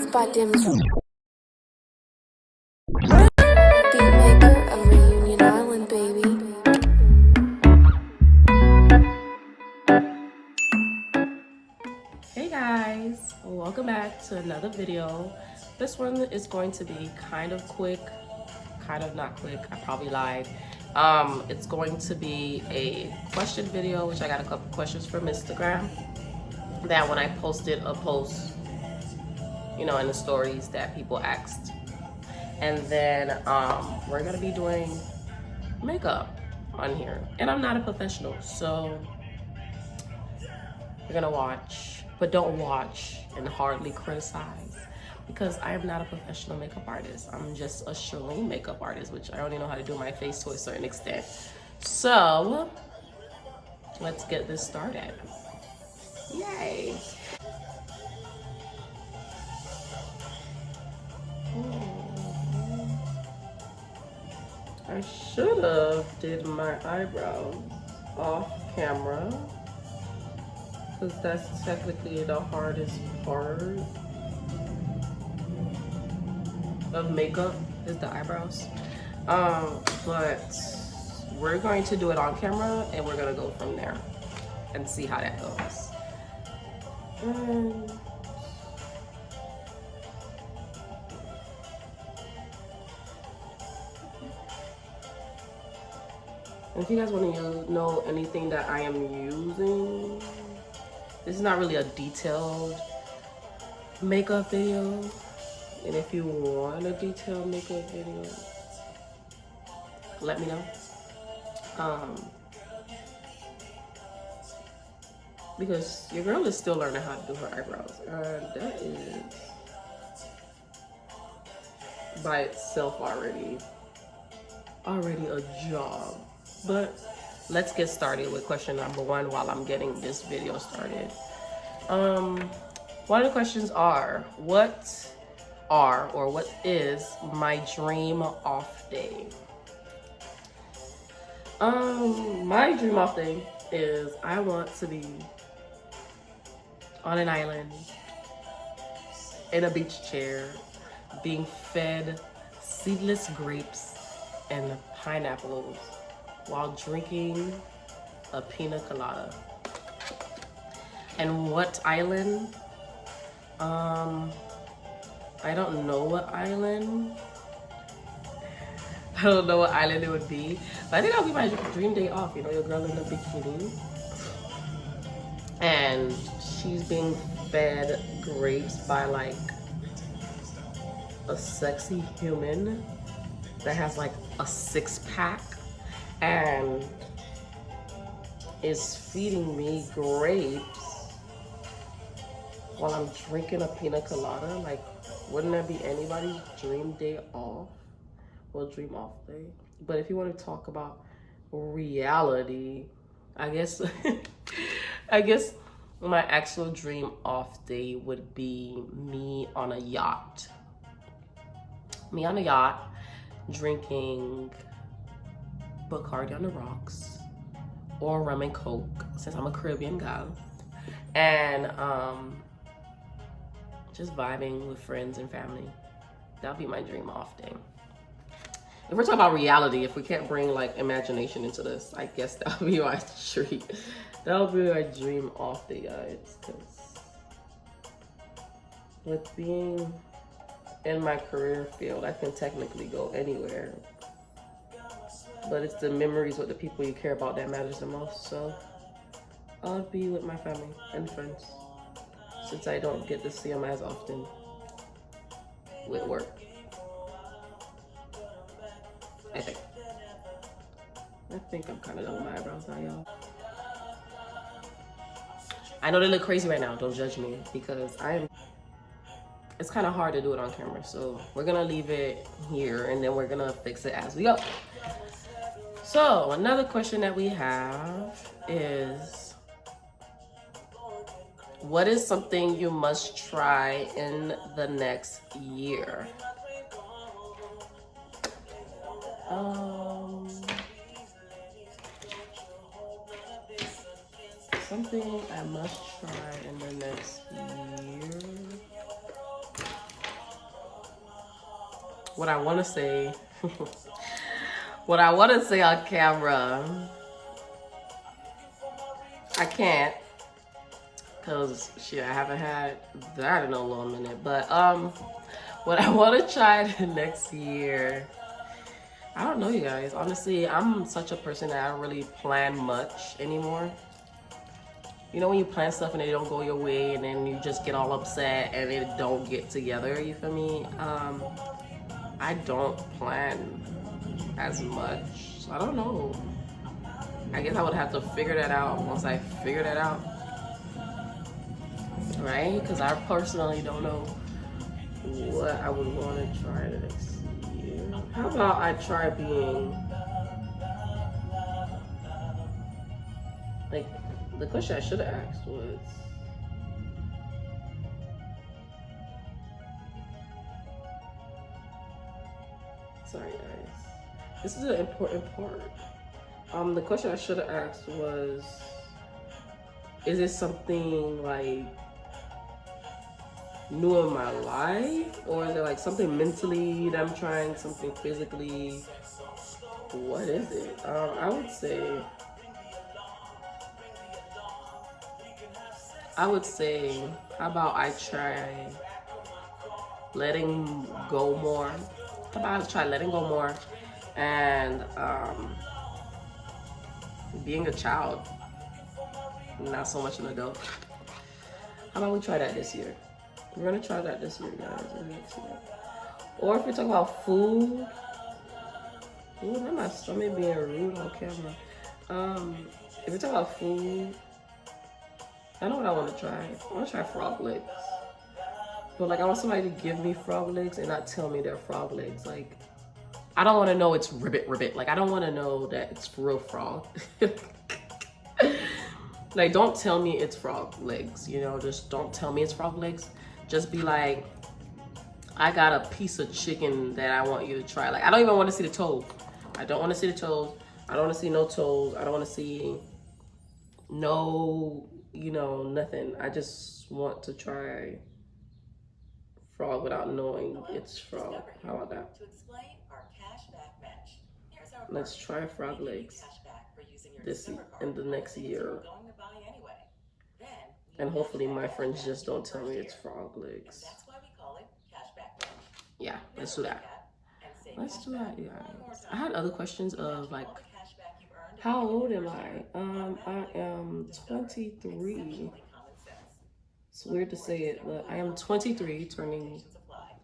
Groove by Dims. Beatmaker of Reunion Island, baby. Hey guys, welcome back to another video. This one is going to be kind of quick, kind of not quick. I probably lied. It's going to be a question video, which I got a couple questions from Instagram that when I posted a post, in the stories that people asked. And then we're gonna be doing makeup on here. And I'm not a professional, so we're gonna watch, but don't watch and hardly criticize because I am not a professional makeup artist. I'm just a Charlene makeup artist, which I only know how to do my face to a certain extent. So let's get this started. Yay. I should have did my eyebrows off camera because that's technically the hardest part of makeup is the eyebrows. But we're going to do it on camera and we're gonna go from there and see how that goes. If you guys want to know anything that I am using, this is not really a detailed makeup video. And if you want a detailed makeup video, let me know. Because your girl is still learning how to do her eyebrows. And that is by itself already a job. But let's get started with question number one while I'm getting this video started. One of the questions are, what is my dream off day? My dream off day is I want to be on an island in a beach chair being fed seedless grapes and pineapples while drinking a pina colada. And what island? I don't know what island. I don't know what island it would be, but I think that'll be my dream day off. You know, your girl in a bikini, and she's being fed grapes by like a sexy human that has like a 6-pack and is feeding me grapes while I'm drinking a pina colada. Like, wouldn't that be anybody's dream day off? Well, dream off day. But if you want to talk about reality, I guess I guess my actual dream off day would be me on a yacht. Me on a yacht drinking Bacardi on the rocks or rum and coke, since I'm a Caribbean gal, and just vibing with friends and family. That'll be my dream off day. If we're talking about reality, if we can't bring like imagination into this, I guess that'll be my treat. That'll be my dream off day, guys. Because with being in my career field, I can technically go anywhere. But it's the memories with the people you care about that matters the most. So I'll be with my family and friends, since I don't get to see them as often with work. I think I'm kind of done with my eyebrows now, y'all. I know they look crazy right now. Don't judge me, because it's kind of hard to do it on camera. So we're gonna leave it here and then we're gonna fix it as we go. So another question that we have is, what is something you must try in the next year? Something I must try in the next year. what I want to say, what I want to say on camera, I can't, cause shit, I haven't had that in a long minute. But what I want to try next year, I don't know, you guys. Honestly, I'm such a person that I don't really plan much anymore. You know when you plan stuff and it don't go your way, and then you just get all upset and it don't get together. You feel me? I don't plan as much. So I don't know. I guess I would have to figure that out once I figure that out. Right? Because I personally don't know what I would want to try next year. How about I try being like, the question I should have asked was, sorry guys, this is an important part. The question I should have asked was, is it something like new in my life, or is it like something mentally that I'm trying, something physically? What is it? I would say how about I try letting go more? How about I try letting go more and being a child, not so much an adult. How about we try that this year? We're gonna try that this year, guys, or next year. Or if we talk about food, ooh, not my stomach being rude on camera. If we talk about food, I know what I want to try. I want to try frog legs. But like, I want somebody to give me frog legs and not tell me they're frog legs. Like, I don't want to know it's ribbit. Like, I don't want to know that it's real frog. Like, don't tell me it's frog legs, you know, just don't tell me it's frog legs. Just be like, I got a piece of chicken that I want you to try. Like, I don't even want to see the toes. I don't want to see the toes. I don't want to see no toes. I don't want to see no, you know, nothing. I just want to try frog without knowing it's frog. How about that? Let's try frog legs this in the next year. And hopefully my friends just don't tell me it's frog legs. Yeah, let's do that. Let's do that, you guys. I had other questions of like, how old am I? I am 23. It's weird to say it, but I am 23, turning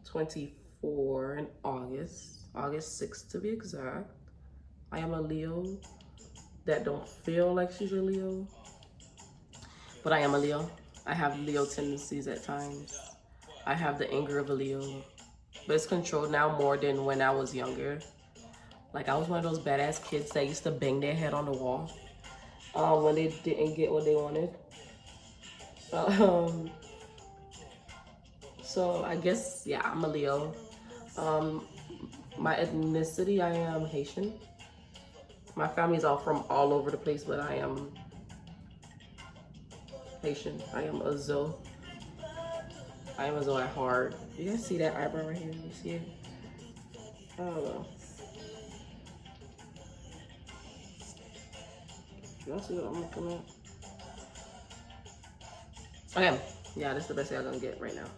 24 in August 6th to be exact. I am a Leo that don't feel like she's a Leo, but I am a Leo. I have Leo tendencies at times. I have the anger of a Leo, but it's controlled now more than when I was younger. Like, I was one of those badass kids that used to bang their head on the wall when they didn't get what they wanted. So I guess, yeah, I'm a Leo. My ethnicity, I am Haitian. My family's all from all over the place, but I am Haitian. I am a Zoe. I am a Zoe at heart. You guys see that eyebrow right here? You see it? I don't know. Y'all see what I'm looking at? Okay, yeah, this is the best thing I'm gonna get right now.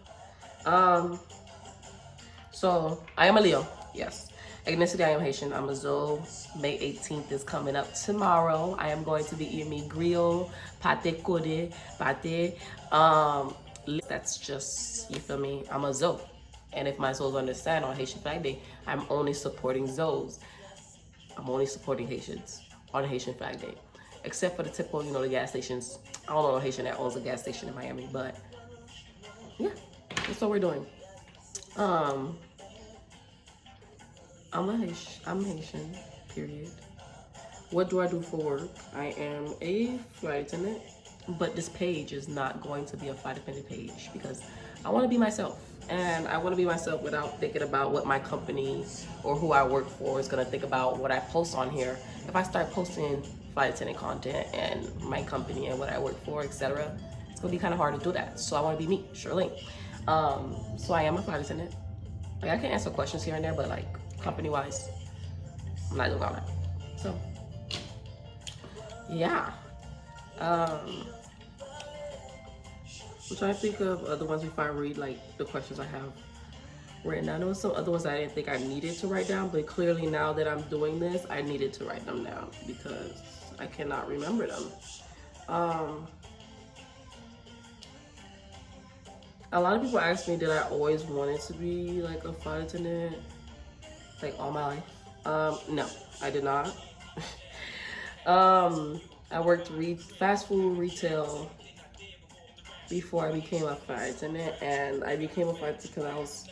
So I am a Leo, yes. Ethnicity, I am Haitian. I'm a Zoe. May 18th is coming up tomorrow. I am going to be eating me griot, pate kode, pate. That's just, you feel me? I'm a Zoe. And if my Zoes understand, on Haitian Flag Day, I'm only supporting Zoes. I'm only supporting Haitians on Haitian Flag Day. Except for the typical, you know, the gas stations. I don't know a Haitian that owns a gas station in Miami, but yeah, that's what we're doing. I'm Haitian, period. What do I do for work? I am a flight attendant, but this page is not going to be a flight attendant page because I want to be myself. And I want to be myself without thinking about what my company or who I work for is going to think about what I post on here. If I start posting flight attendant content and my company and what I work for, etc., it's going to be kind of hard to do that. So I want to be me, Shirley. So I am a flight attendant. Like, I can answer questions here and there, but like company wise, I'm not doing all that. So yeah. I'm trying to think of other ones before I read like the questions I have written down. There was some other ones I didn't think I needed to write down, but clearly now that I'm doing this, I needed to write them down because I cannot remember them. A lot of people ask me, did I always wanted to be like a flight attendant, like all my life? No, I did not. I worked fast food retail before I became a flight attendant, and I became a flight attendant because I was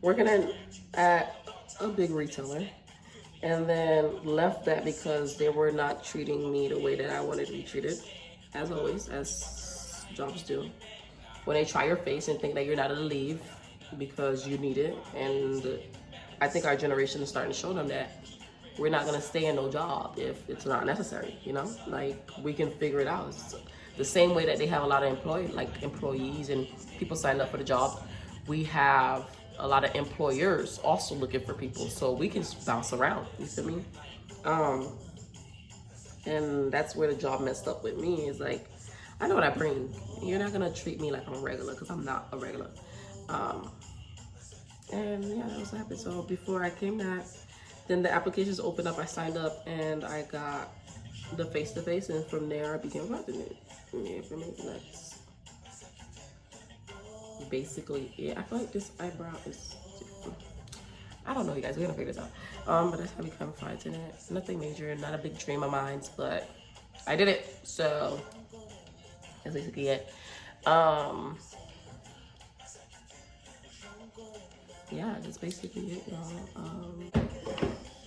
working at a big retailer, and then left that because they were not treating me the way that I wanted to be treated, as always, as jobs do. When they try your face and think that you're not gonna leave because you need it, and I think our generation is starting to show them that we're not gonna stay in no job if it's not necessary. You know, like we can figure it out. It's the same way that they have a lot of employees and people signed up for the job. We have a lot of employers also looking for people, so we can bounce around. You feel me? And that's where the job messed up with me. Is like, I know what I bring. You're not gonna treat me like I'm a regular because I'm not a regular. And yeah, that was what happened. So before I came back, then the applications opened up. I signed up and I got the face-to-face, and from there I became a president. Yeah, for me, that's basically it. I feel like this eyebrow is, I don't know, you guys, we're gonna figure this out. But that's how I become a flight attendant. Nothing major, not a big dream of mine, but I did it. So that's basically it. Yeah, that's basically it, y'all.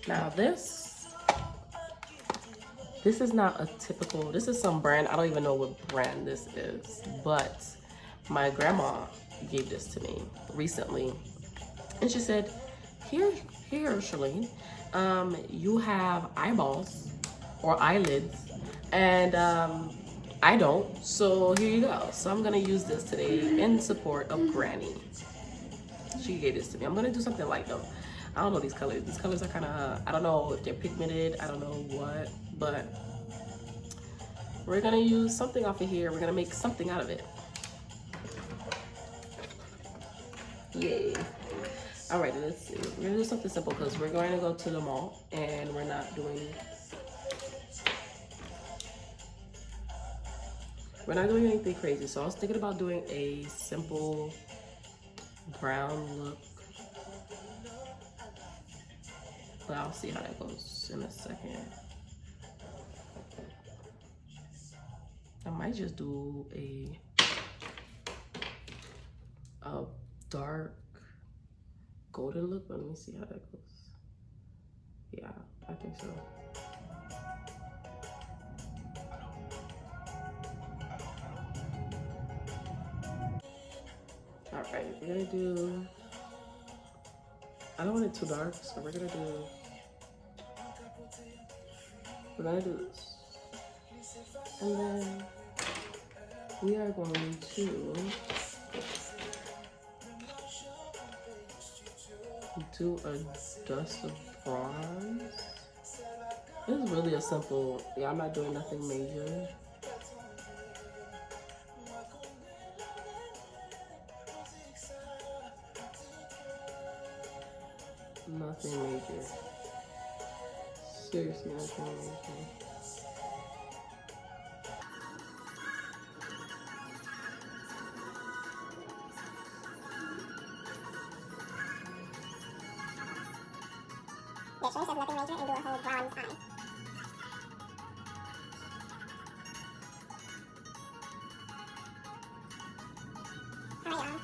Now this is not a typical, this is some brand, I don't even know what brand this is, but my grandma gave this to me recently. And she said, here, Shalene, you have eyeballs or eyelids, and I don't, so here you go. So I'm gonna use this today in support of Granny. She gave this to me. I'm gonna do something like them. I don't know these colors. These colors are kind of, I don't know if they're pigmented, I don't know what, but we're gonna use something off of here. We're gonna make something out of it. Yay. Alright, let's see. We're gonna do something simple because we're going to go to the mall and we're not doing anything crazy. So I was thinking about doing a simple brown look, but I'll see how that goes in a second. I might just do a dark golden look, but let me see how that goes. Yeah, I think so. All right, we're gonna do, I don't want it too dark, so we're gonna do this. And then we are going to do a dust of bronze. This is really a simple, yeah, I'm not doing nothing major. Nothing major. Seriously, nothing major. Yeah, Shirley says nothing major and do a whole bronze eye. Alright, y'all.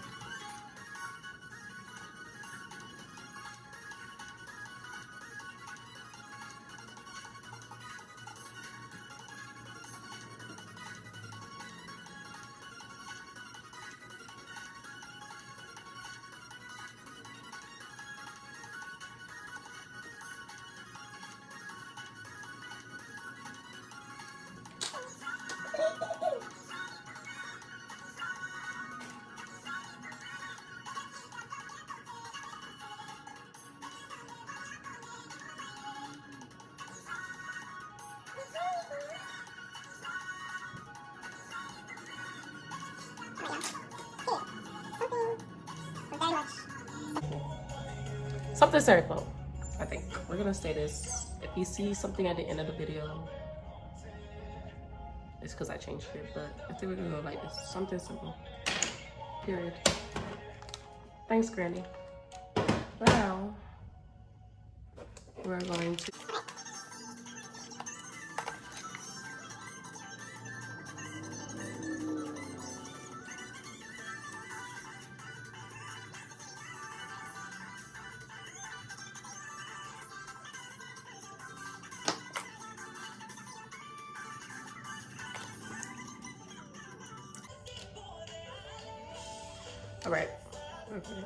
Something Seroquel, I think. We're gonna say this. If you see something at the end of the video, it's because I changed it, but I think we're gonna go like this. Something simple. Period. Thanks, Granny. Now, we're going to... All right. Okay.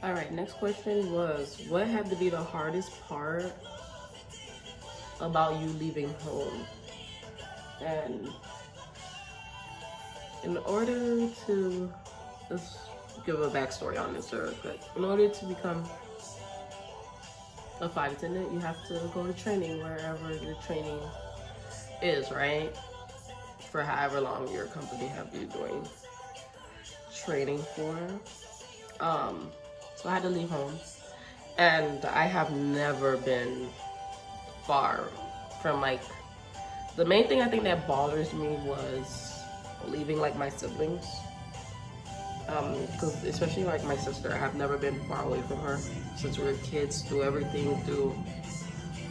All right, next question was, what had to be the hardest part about you leaving home? And in order to, let's give a backstory on this real quick. In order to become a flight attendant, you have to go to training wherever your training is, right? For however long your company have you doing training for. So I had to leave home, and I have never been far from, like, the main thing I think that bothers me was leaving like my siblings, because especially like my sister, I have never been far away from her since we were kids, through everything, through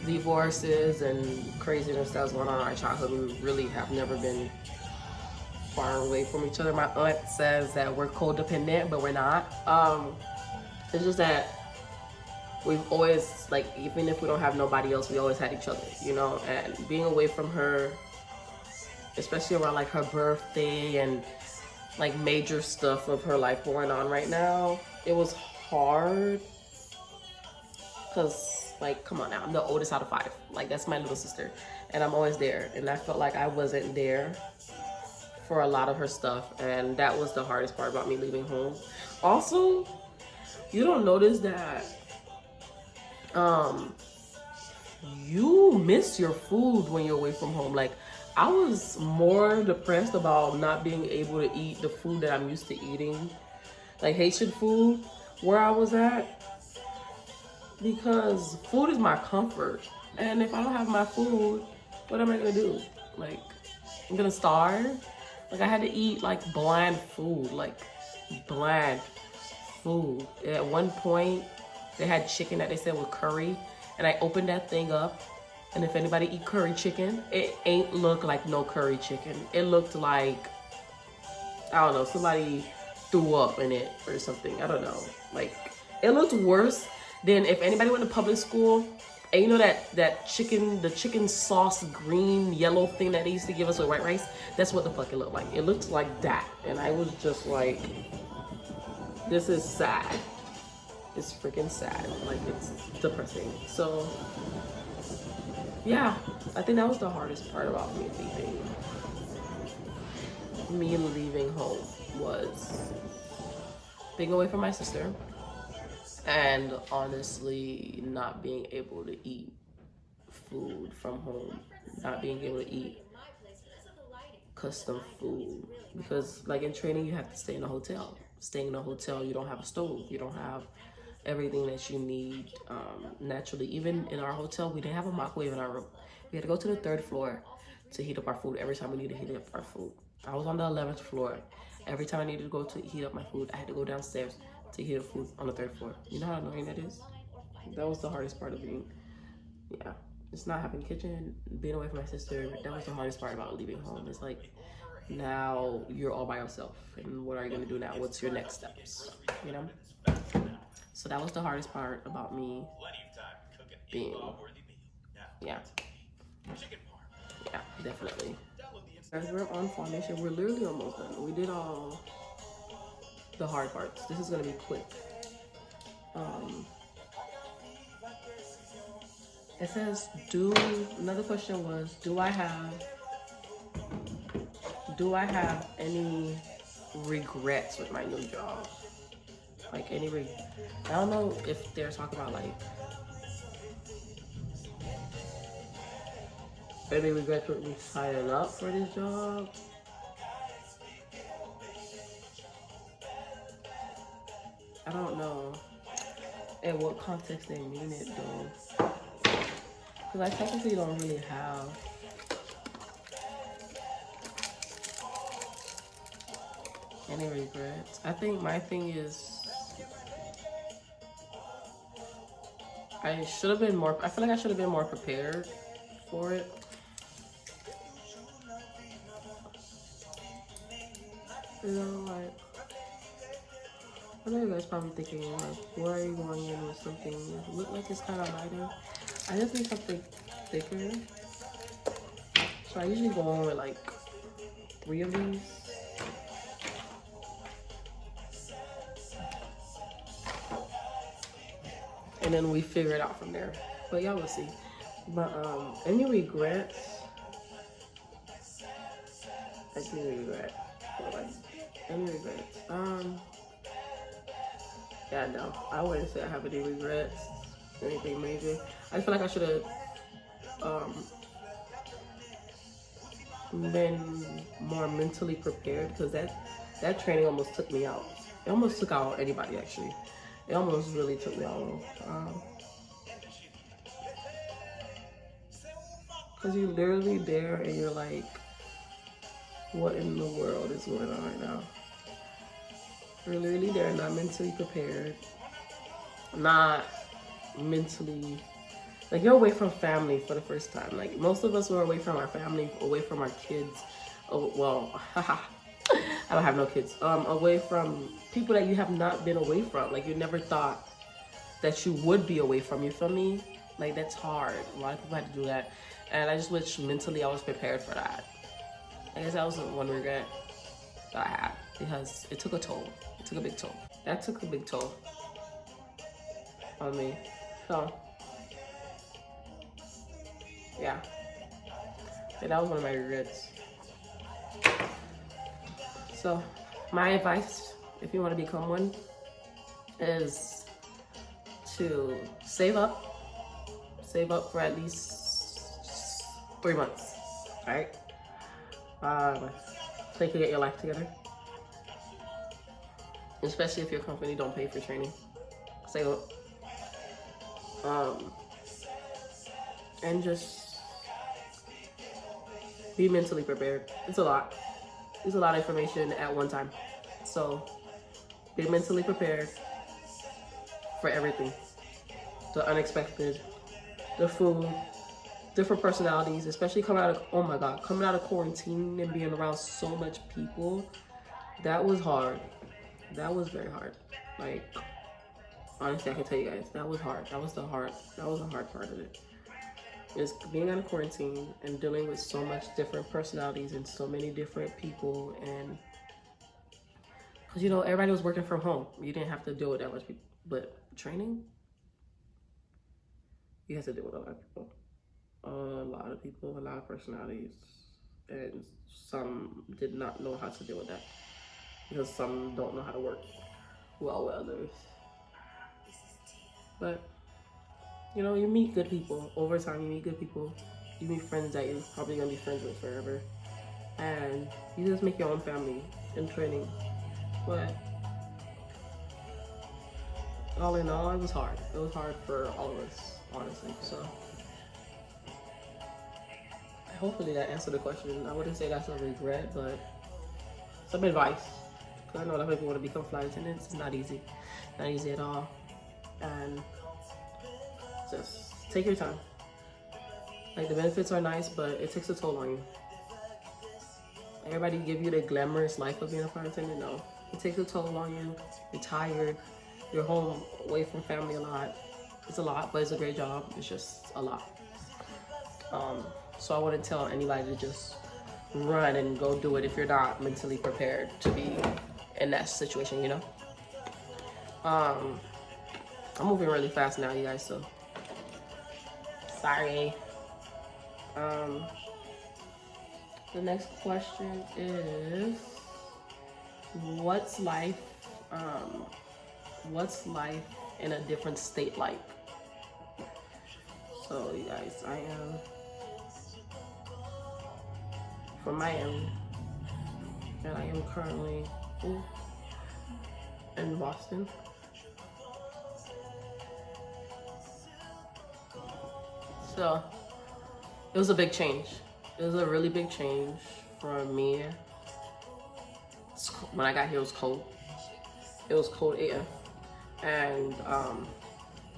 divorces and craziness that was going on in our childhood. We really have never been far away from each other. My aunt says that we're codependent, but we're not. It's just that we've always, like, even if we don't have nobody else, we always had each other, you know? And being away from her, especially around like her birthday and like major stuff of her life going on right now, it was hard. Cause, like, come on now, I'm the oldest out of 5. Like, that's my little sister, and I'm always there. And I felt like I wasn't there for a lot of her stuff, and that was the hardest part about me leaving home. Also, you don't notice that you miss your food when you're away from home. Like, I was more depressed about not being able to eat the food that I'm used to eating, like Haitian food, where I was at, because food is my comfort. And if I don't have my food, what am I gonna do? Like, I'm gonna starve? Like, I had to eat like bland food, like bland food. At one point, they had chicken that they said was curry, and I opened that thing up, and if anybody eat curry chicken, it ain't look like no curry chicken. It looked like, I don't know, somebody threw up in it or something. I don't know. Like, it looked worse than if anybody went to public school, and you know that chicken, the chicken sauce green yellow thing that they used to give us with white rice? That's what the fuck it looked like. It looked like that. And I was just like, this is sad. It's freaking sad. Like, it's depressing. So yeah, I think that was the hardest part about me leaving home, was being away from my sister, and honestly not being able to eat food from home, not being able to eat custom food, because like in training you have to stay in a hotel. Staying in a hotel, you don't have a stove, you don't have everything that you need naturally. Even in our hotel, we didn't have a microwave in our room. We had to go to the 3rd floor to heat up our food every time we needed to heat up our food. I was on the 11th floor. Every time I needed to go to heat up my food, I had to go downstairs to heat up food on the 3rd floor. You know how annoying that is? That was the hardest part of being, yeah, it's not having a kitchen, being away from my sister. That was the hardest part about leaving home. It's like, now you're all by yourself, and what are you gonna do now? What's your next steps, you know? So that was the hardest part about me being, yeah, definitely. As we're on foundation, we're literally almost done. We did all the hard parts. This is gonna be quick. It says, another question was, do I have any regrets with my new job? Like, I don't know if they're talking about like any regrets with me signing up for this job. I don't know in what context they mean it though. Because I technically don't really have any regrets. I think my thing is I should have been more, I feel like I should have been more prepared for it. You know, like, I know you guys probably thinking, like, why are you going in with something that look like it's kind of lighter? I just need something thicker. So I usually go on with like 3 of these. And then we figure it out from there. But y'all will see. But any regrets? I do regret. Any regrets? Yeah, no. I wouldn't say I have any regrets. Anything major. I feel like I should have been more mentally prepared, because that training almost took me out. It almost took out anybody actually. It almost really took me out. Because you're literally there and you're like, what in the world is going on right now? You're literally there, not mentally prepared, not mentally, like, you're away from family for the first time. Like, most of us were away from our family, away from our kids. Oh, well, I don't have no kids. Away from people that you have not been away from. Like, you never thought that you would be away from. You feel me? Like, that's hard. A lot of people had to do that. And I just wish mentally I was prepared for that. I guess that was one regret that I had, because it took a toll. It took a big toll. That took a big toll on me. So, yeah. And that was one of my regrets. So, my advice, if you want to become one, is to save up. Save up for at least 3 months, all right? So you can get your life together. Especially if your company don't pay for training. Save up. And just be mentally prepared. It's a lot. It's a lot of information at one time. So be mentally prepared for everything. The unexpected, the food, different personalities, especially coming out of, oh my God, coming out of quarantine and being around so much people. That was hard. That was very hard. Like, honestly, I can tell you guys, that was hard. That was a hard part of it. Is being out of quarantine and dealing with so much different personalities and so many different people, and because, you know, everybody was working from home. You didn't have to deal with that much people. But training, you have to deal with a lot of people. A lot of people, a lot of personalities. And some did not know how to deal with that, because some don't know how to work well with others. But, you know, you meet good people. Over time, you meet good people. You meet friends that you're probably going to be friends with forever. And you just make your own family in training. But all in all, it was hard. It was hard for all of us, honestly. So hopefully that answered the question. I wouldn't say that's a regret, but some advice. Because I know a lot of people want to become flight attendants. It's not easy. Not easy at all. And just take your time. Like, the benefits are nice, but it takes a toll on you. Everybody give you the glamorous life of being a flight attendant. No, it takes a toll on you. You're tired. You're home, away from family a lot. It's a lot, but it's a great job. It's just a lot. So I wouldn't tell anybody to just run and go do it if you're not mentally prepared to be in that situation, you know? I'm moving really fast now, you guys, so sorry. The next question is, what's life in a different state like? So, you guys, I am from Miami, and I am currently in Boston. So it was a big change. It was a really big change for me. When I got here, it was cold. It was cold air, and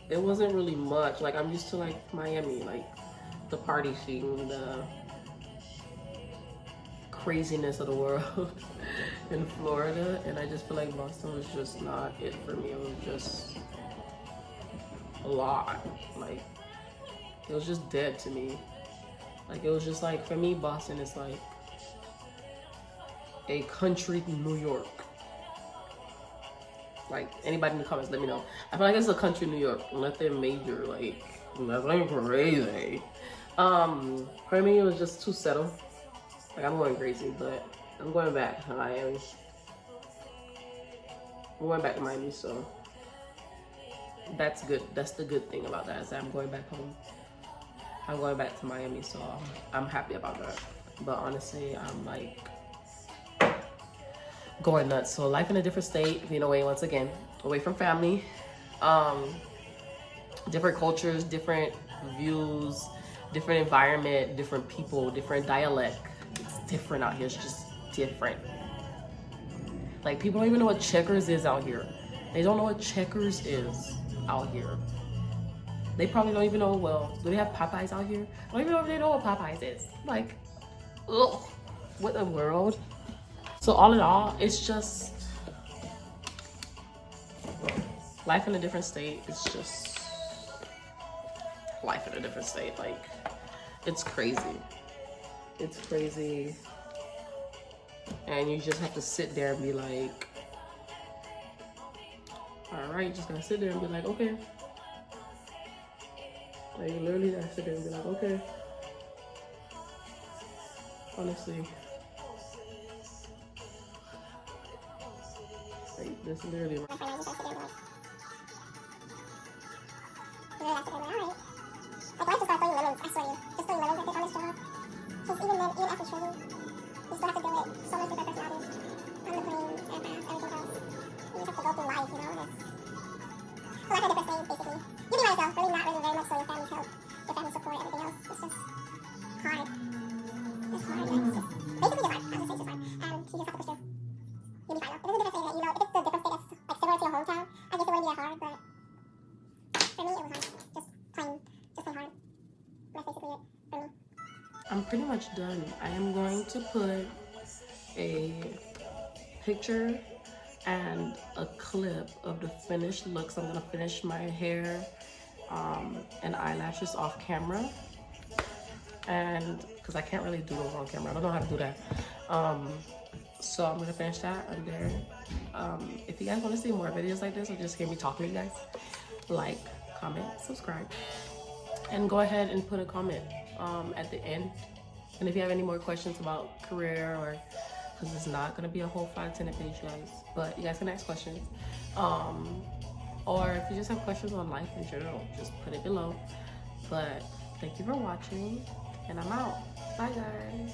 it wasn't really much. Like, I'm used to like Miami, like the party scene, the craziness of the world in Florida, and I just feel like Boston was just not it for me. It was just a lot. Like, it was just dead to me. Like, it was just like, for me, Boston is like a country New York. Like, anybody in the comments, let me know. I feel like it's a country New York, nothing major, like nothing crazy. For me, it was just too settled. Like, I'm going crazy, but I'm going back to Miami. I'm going back to Miami, so that's good. That's the good thing about that, is that I'm going back home. I'm going back to Miami, so I'm happy about that. But honestly, I'm like going nuts. So life in a different state, being away once again, away from family, different cultures, different views, different environment, different people, different dialect. It's different out here. It's just different. Like, people don't even know what checkers is out here. They don't know what checkers is out here. They probably don't even know, well, do they have Popeyes out here? I don't even know if they know what Popeyes is. Like, ugh, what the world? So all in all, it's just life in a different state. It's just life in a different state. Like, it's crazy. It's crazy. And you just have to sit there and be like, all right, just gotta sit there and be like, okay. Like, you literally gotta sit there and be like, okay. Honestly. Like, this literally. My friend, I just gotta sit there and be like, literally, I sit there and be like, alright. Like, life just started throwing lemons, I swear you. Just throwing lemons on this job. Because even then, even after training, you still have to deal with so much different personalities. On the plane, aircraft, everything else. You just have to go through life, you know? It's like a different stage, basically. You be by yourself, really not really very much so your family's help, your family support, everything else. It's just hard. It's hard, like, it's just basically just hard. I'll just say it's just hard. And you just have to push through. You'll be fine though. If it's a different state that, you know, if it's a different state that's like similar to your hometown, I guess it wouldn't be that hard, but for me, it was hard. Just plain hard. That's basically it for me. I'm pretty much done. I am going to put a picture and a clip of the finished looks. I'm gonna finish my hair and eyelashes off camera, and because I can't really do those on camera, I don't know how to do that. So I'm gonna finish that, and then if you guys want to see more videos like this or just hear me talking to you guys, like, comment, subscribe, and go ahead and put a comment at the end. And if you have any more questions about career, or because it's not going to be a whole 5-10 page, guys, but you guys can ask questions, or if you just have questions on life in general, just put it below. But thank you for watching, and I'm out. Bye, guys.